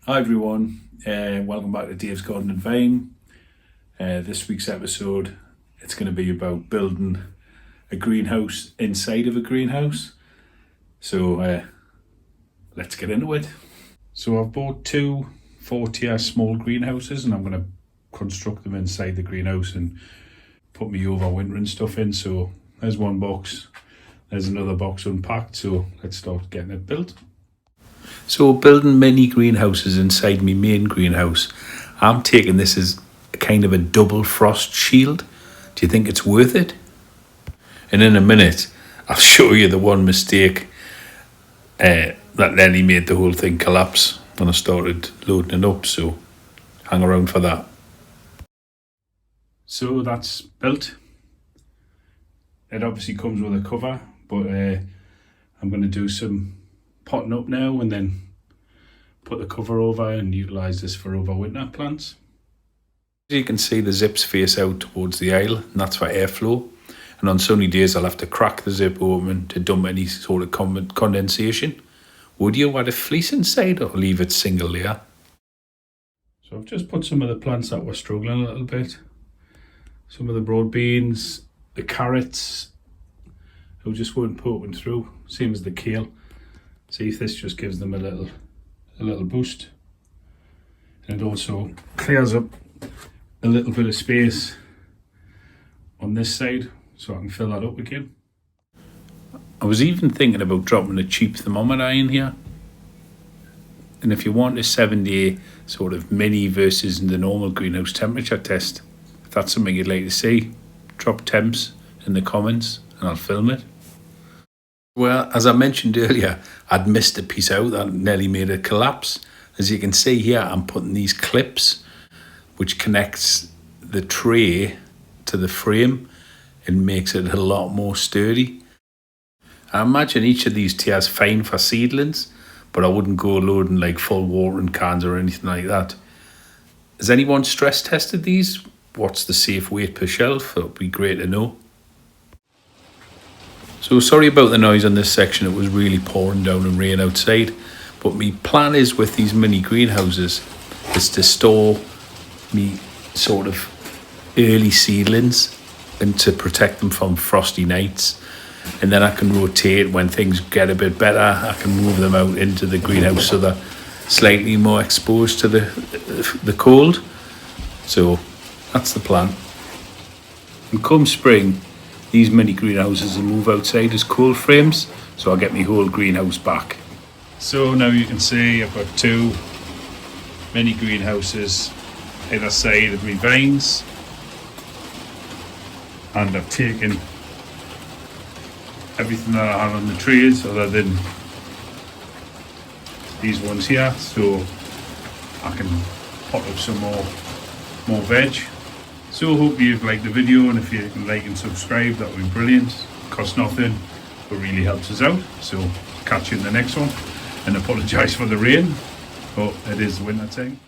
Hi everyone, welcome back to Dave's Garden and Vine. This week's episode, it's going to be about building a greenhouse inside of a greenhouse. So let's get into it. So I've bought two 4-tier small greenhouses and I'm going to construct them inside the greenhouse and put my overwintering stuff in. So there's one box, there's another box unpacked, so let's start getting it built. So building mini greenhouses inside my main greenhouse, I'm taking this as a kind of a double frost shield. Do you think it's worth it? And in a minute, I'll show you the one mistake that nearly made the whole thing collapse when I started loading it up, so hang around for that. So that's built. It obviously comes with a cover, but I'm going to do some potting up now and then put the cover over and utilise this for overwinter plants. As you can see, the zips face out towards the aisle, and that's for airflow. And on sunny days I'll have to crack the zip open to dump any sort of condensation. Would you add a fleece inside or leave it single layer? So I've just put some of the plants that were struggling a little bit. Some of the broad beans, the carrots, who just weren't poking through, same as the kale. See if this just gives them a little boost. And it also clears up a little bit of space on this side so I can fill that up again. I was even thinking about dropping a cheap thermometer in here. And if you want a 7-day sort of mini versus the normal greenhouse temperature test, if that's something you'd like to see, drop temps in the comments and I'll film it. Well, as I mentioned earlier, I'd missed a piece out that nearly made it collapse. As you can see here, I'm putting these clips, which connects the tray to the frame and makes it a lot more sturdy. I imagine each of these tiers fine for seedlings, but I wouldn't go loading like full watering cans or anything like that. Has anyone stress tested these? What's the safe weight per shelf? It would be great to know. So sorry about the noise on this section, it was really pouring down and rain outside. But my plan is with these mini greenhouses is to store me sort of early seedlings and to protect them from frosty nights. And then I can rotate when things get a bit better. I can move them out into the greenhouse so they're slightly more exposed to the cold. So that's the plan. And come spring, these mini greenhouses will move outside as cold frames, so I'll get my whole greenhouse back. So now you can see I've got two mini greenhouses either side of my vines, and I've taken everything that I have on the trays other than these ones here, so I can pot up some more veg. So hope you've liked the video, and if you can like and subscribe, that would be brilliant. Costs nothing, but really helps us out. So catch you in the next one, and apologise for the rain, but it is winter time.